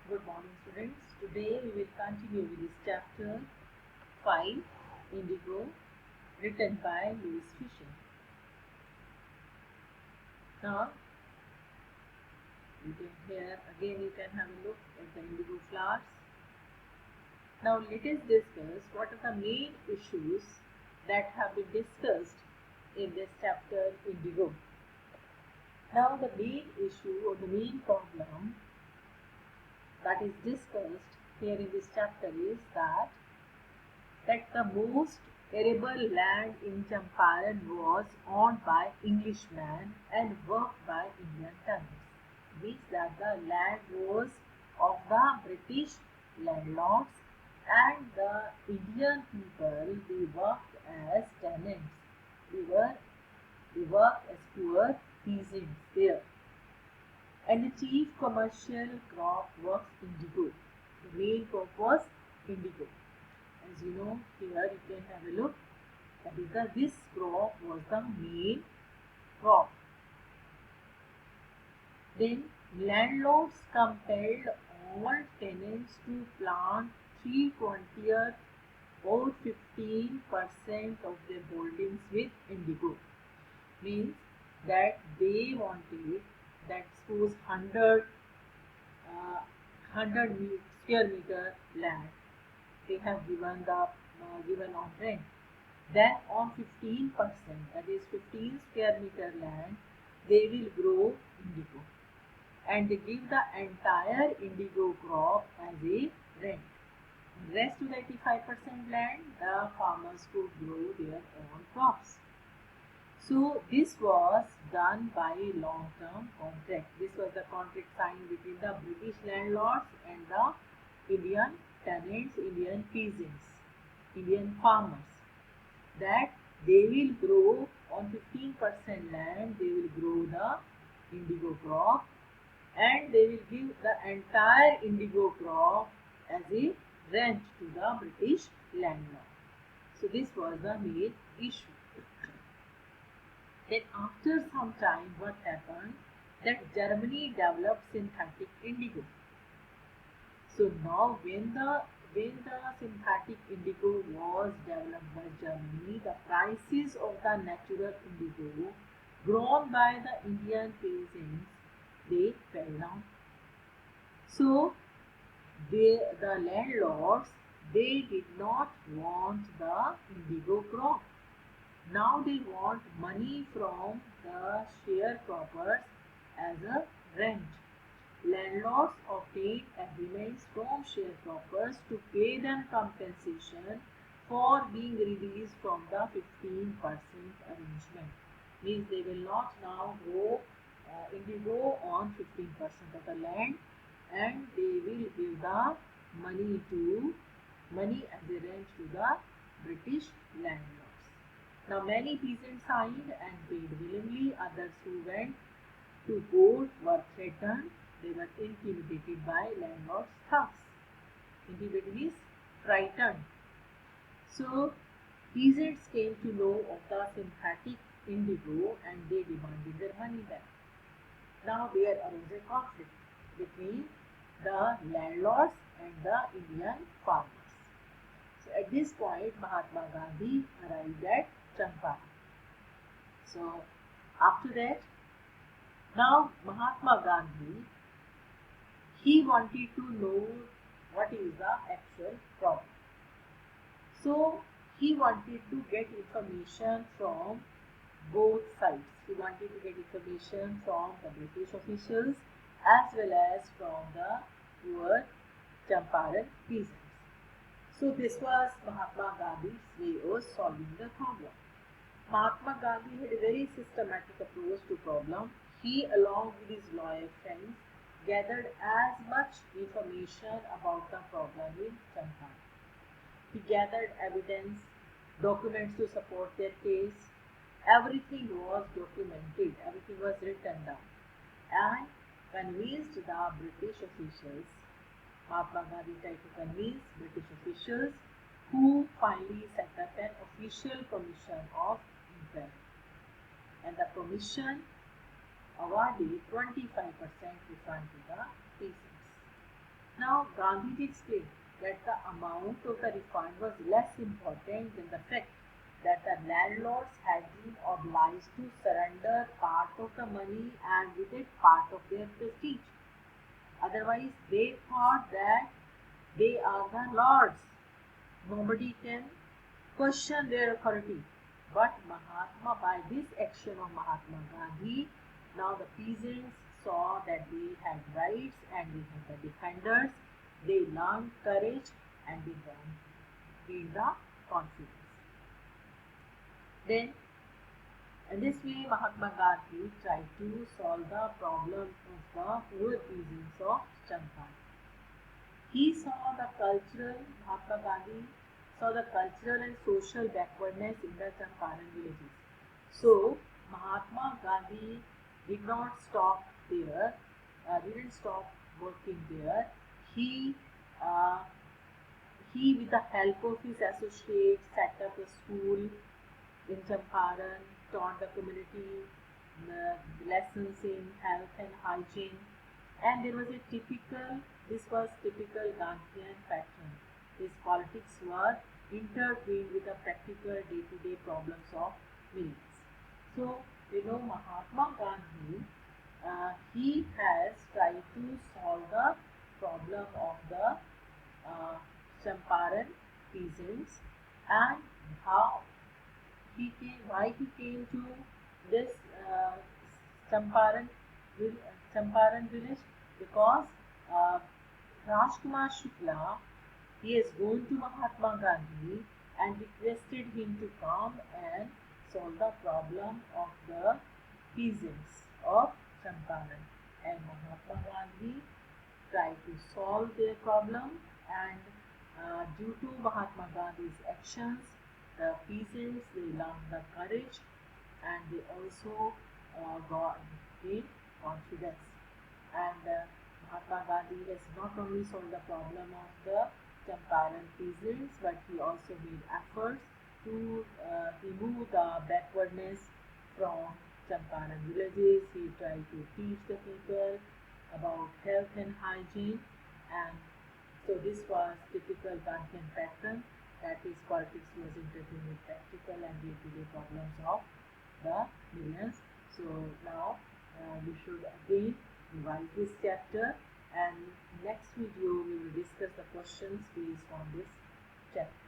Good morning, students. Today we will continue with this chapter 5, Indigo, written by Louis Fisher. Now, you can have a look at the indigo flowers. Now, let us discuss what are the main issues that have been discussed in this chapter, Indigo. Now, the main issue or the main problem that is discussed here in this chapter is that the most arable land in Champaran was owned by Englishmen and worked by Indian tenants. Means that the land was of the British landlords and the Indian people, they worked as tenants. They worked as poor peasants there. And the chief commercial crop was indigo. The main crop was indigo. As you know, here you can have a look. That is this crop was the main crop. Then landlords compelled all tenants to plant 3/20 or 15% of their holdings with indigo. Means that they wanted that suppose 100 square meter land they have given on rent. Then on 15%, that is 15 square meter land, they will grow indigo and they give the entire indigo crop as a rent. The rest of the 85% land, the farmers could grow their own crops. So this was done by long-term contract. This was the contract signed between the British landlords and the Indian tenants, Indian peasants, Indian farmers, that they will grow on 15% land, they will grow the indigo crop and they will give the entire indigo crop as a rent to the British landlord. So this was the main issue. Then after some time what happened, that Germany developed synthetic indigo. So now when the synthetic indigo was developed by Germany, the prices of the natural indigo grown by the Indian peasants, they fell down. So the landlords, they did not want the indigo crop. Now they want money from the sharecroppers as a rent. Landlords obtained agreements from sharecroppers to pay them compensation for being released from the 15% arrangement. Means they will not now go indigo on 15% of the land and they will give the money as a rent to the British landlords. Now many peasants signed and paid willingly. Others who went to court were threatened. They were intimidated by landlords' thugs. Intimidated means frightened. So peasants came to know of the synthetic indigo and they demanded their money back. Now there arose a conflict between the landlords and the Indian farmers. So at this point Mahatma Gandhi arrived at Champaran. So after that, now Mahatma Gandhi, he wanted to know what is the actual problem. So he wanted to get information from both sides. He wanted to get information from the British officials as well as from the poor Champaran peasants. So this was Mahatma Gandhi's way of solving the problem. Mahatma Gandhi had a very systematic approach to problem. He, along with his lawyer friends, gathered as much information about the problem in Champaran. He gathered evidence, documents to support their case. Everything was documented, everything was written down, and convinced the British officials. Mahatma Gandhi tried to convince British officials, who finally set up an official commission of inquiry. And the commission awarded 25% refund to the peasants. Now Gandhiji explained that the amount of the refund was less important than the fact that the landlords had been obliged to surrender part of the money and with it part of their prestige. Otherwise, they thought that they are the lords. Nobody can question their authority. But by this action of Mahatma Gandhi, now the peasants saw that they had rights and they had the defenders. They learned courage and they gained the confidence. Then, in this way, Mahatma Gandhi tried to solve the problem of the poor peasants of Champaran. Mahatma Gandhi saw the cultural and social backwardness in the Champaran villages. So, Mahatma Gandhi did not stop there, didn't stop working there. He, uh, he, with the help of his associates, set up a school in Champaran, taught the community the lessons in health and hygiene. And this was typical Gandhian pattern. His politics were intertwined with the practical day-to-day problems of millions. So, Mahatma Gandhi, he has tried to solve the problem of the Champaran peasants and why he came to this Champaran, Champaran village, because Rajkumar Shukla, he has gone to Mahatma Gandhi and requested him to come and solve the problem of the peasants of Champaran. And Mahatma Gandhi tried to solve their problem, and due to Mahatma Gandhi's actions, the peasants, they learned the courage and they also gained confidence. And Mahatma Gandhi has not only solved the problem of the Champaran peasants, but he also made efforts to remove the backwardness from Champaran villages. He tried to teach the people about health and hygiene, and so this was typical Gandhian pattern, that his politics was intertwined with practical and day-to-day problems of the millions. So now we should again revise this chapter, and next video we will discuss the questions based on this chapter.